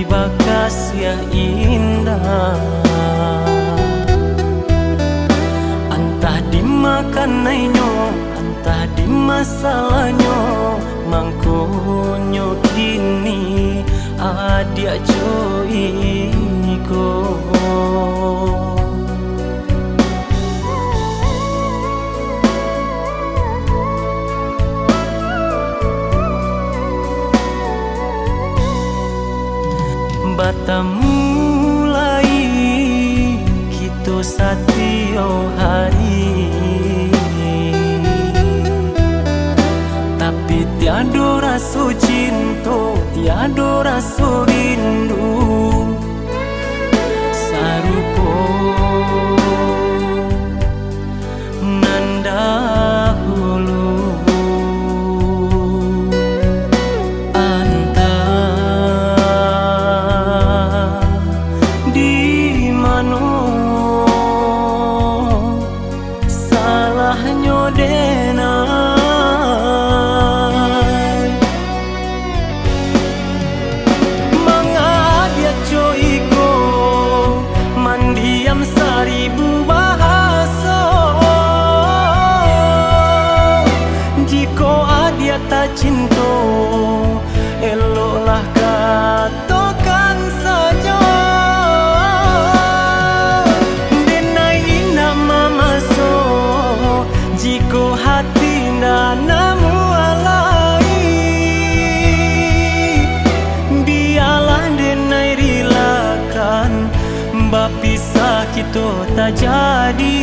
bakas ya indah, entah dimakanainya, entah di masalahnya, mangkonyo kini adia joiko. Bata mulai kita satio hari, tapi tiada rasa cinta, tiada rasa rindu sarupo nan dahulu. Salahnya denai mengadia coiko mandiam seribu bahasa. Jika adia tak cinta, eloklah katakan saja. Jika hati nanamu alai, biarlah denai rilakan, bapisah kita tak jadi.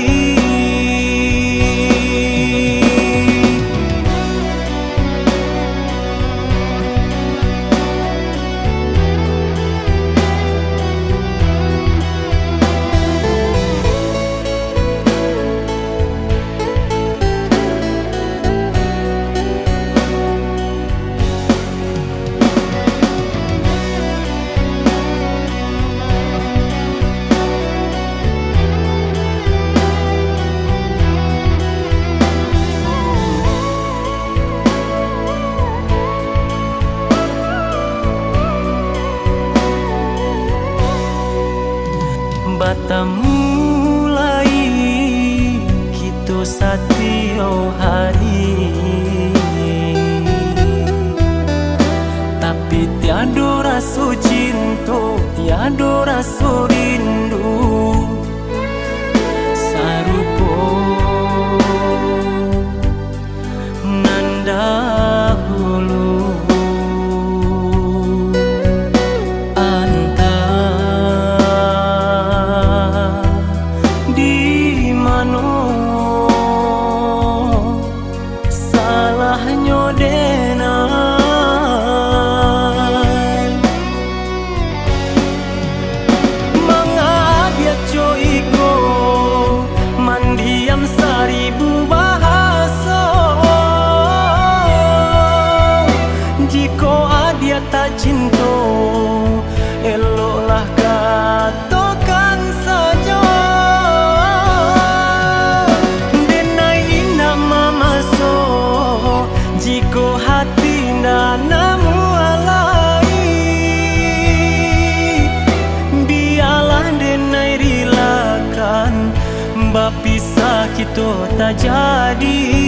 Bata mulai kita satio hari, tapi tiada rasa cinta, tiada rasa rindu sarupo nan dahulu. Salahnya denai mengadia coiko mandiam seribu bahasa. Jika adia tak cinta, eloklah katakan saja. Jika hati nanamu alai, biarlah denai rilakan, bapisah kita tak jadi.